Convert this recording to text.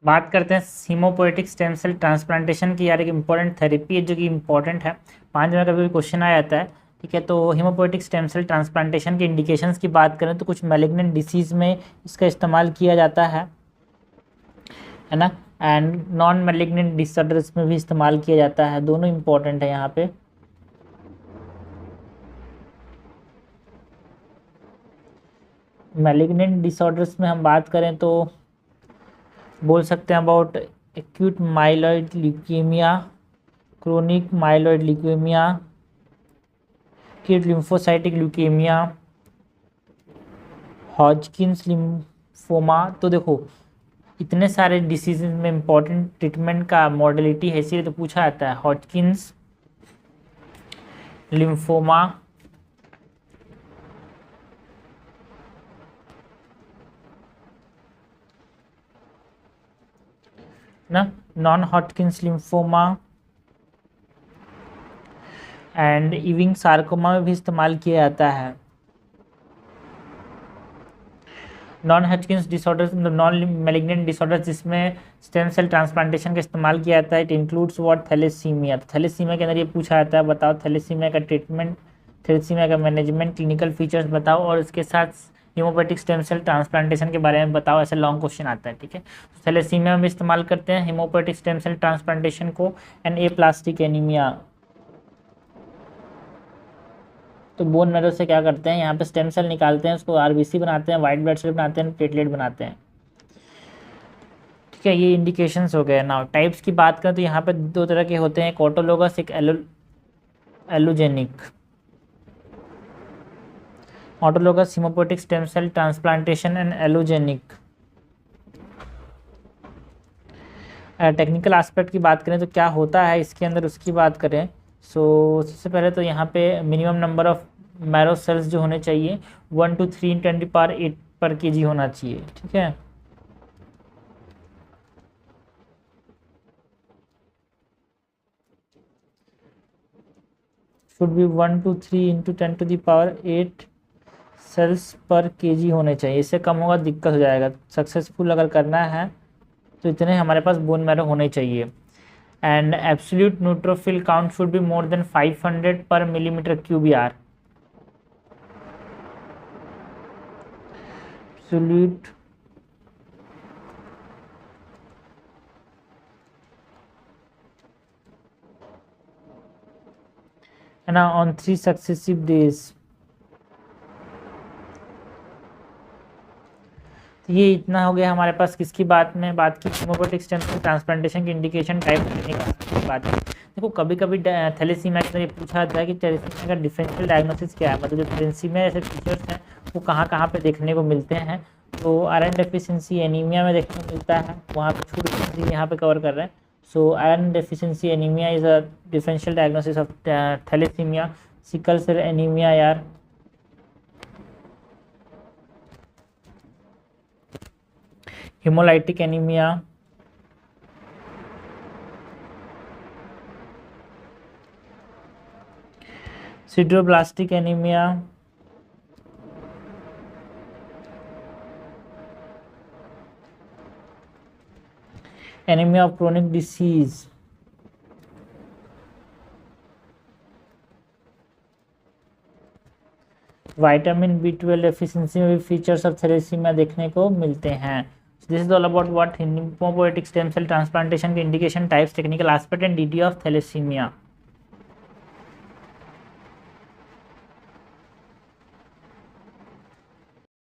बात करते हैं हीमोपोएटिक स्टेम सेल ट्रांसप्लांटेशन की। यार एक इम्पॉर्टेंट थेरेपी है जो कि इम्पॉर्टेंट है, 5 में कभी भी क्वेश्चन आ जाता है। ठीक है, तो हीमोपोएटिक स्टेम सेल ट्रांसप्लांटेशन के इंडिकेशंस की बात करें तो कुछ मैलिग्नेंट डिसीज़ में इसका इस्तेमाल किया जाता है ना, एंड नॉन मैलिग्नेंट डिसऑर्डर्स में भी इस्तेमाल किया जाता है। दोनों इम्पॉर्टेंट है यहाँ पे। मैलिग्नेंट डिसऑर्डर्स में हम बात करें तो बोल सकते हैं about acute myeloid leukaemia, chronic myeloid leukaemia, acute lymphocytic leukaemia, Hodgkin's lymphoma. तो देखो इतने सारे डिसीज में इंपॉर्टेंट ट्रीटमेंट का मॉडलिटी है, इसीलिए तो पूछा जाता है। हॉजकिंस लिम्फोमा ना, non Hodgkin's lymphoma and Ewing sarcoma में भी इस्तेमाल किया जाता है। Non Hodgkin's disorders, non malignant disorders जिसमें स्टेम सेल ट्रांसप्लांटेशन का इस्तेमाल किया जाता है, इट इंक्लूड्स व्हाट, थैलेसीमिया। तो थैलेसीमिया के अंदर ये पूछा जाता है, बताओ थैलेसीमिया का ट्रीटमेंट, थैलेसीमिया का मैनेजमेंट, क्लिनिकल फीचर्स बताओ, और इसके साथ हीमोपेटिक स्टेम सेल ट्रांसप्लांटेशन के बारे में बताओ। ऐसे लॉन्ग क्वेश्चन आता है। ठीक है, तो थैलेसीमिया में इस्तेमाल करते हैं हीमोपेटिक स्टेम सेल ट्रांसप्लांटेशन को, एंड एप्लास्टिक एनीमिया। तो बोन मैरो से क्या करते हैं, यहाँ पे स्टेम सेल निकालते हैं, उसको आरबीसी बनाते हैं, वाइट ब्लड सेल बनाते हैं, प्लेटलेट बनाते हैं। ठीक है, ये इंडिकेशंस हो गए। नाउ टाइप्स की बात करें तो यहाँ पे 2 तरह के होते हैं, एक ऑटोलोगस, एक allogeneic. Autologous haematopoietic stem cell transplantation and allogeneic. Technical aspect की बात करें तो क्या होता है इसके अंदर, उसकी बात करें। सबसे पहले तो यहाँ पे minimum number of marrow cells जो होने चाहिए 1 to 3 × 10⁸ पर केजी होना चाहिए। ठीक है, शुड बी 1 to 3 × 10⁸ सेल्स पर केजी होने चाहिए। इससे कम होगा दिक्कत हो जाएगा। सक्सेसफुल अगर करना है तो इतने हमारे पास बोन मैरो होने चाहिए। And absolute neutrophil count should be more than 500 पर मिलीमीटर क्यूब यार। एब्सोल्यूट है ना, ऑन 3 सक्सेसिव डेज। तो ये इतना हो गया हमारे पास किसकी बात में बात की, हीमोपोएटिक स्टेम सेल ट्रांसप्लांटेशन की इंडिकेशन टाइप करने की बात की। देखो कभी कभी थैलेसीमिया में ये पूछा जाता है कि थैलेसीमिया का डिफरेंशियल डायग्नोसिस क्या है, मतलब जो थैलेसीमिया ऐसे फीचर्स हैं वो कहाँ कहाँ पे देखने को मिलते हैं। तो आयरन डेफिशिएंसी एनीमिया में देखने को मिलता है, वहाँ पे छूट यहाँ पे कवर कर रहे हैं। So iron deficiency anaemia is a differential diagnosis of thalassaemia. Sickle cell anaemia यार, haemolytic anaemia, sideroblastic anaemia, anaemia of chronic disease, vitamin B12 deficiency में भी फीचर्स ऑफ थैलेसीमिया देखने को मिलते हैं। This is all about what haemopoietic stem cell transplantation के indication, types, technical aspect and डिटी of thalassaemia.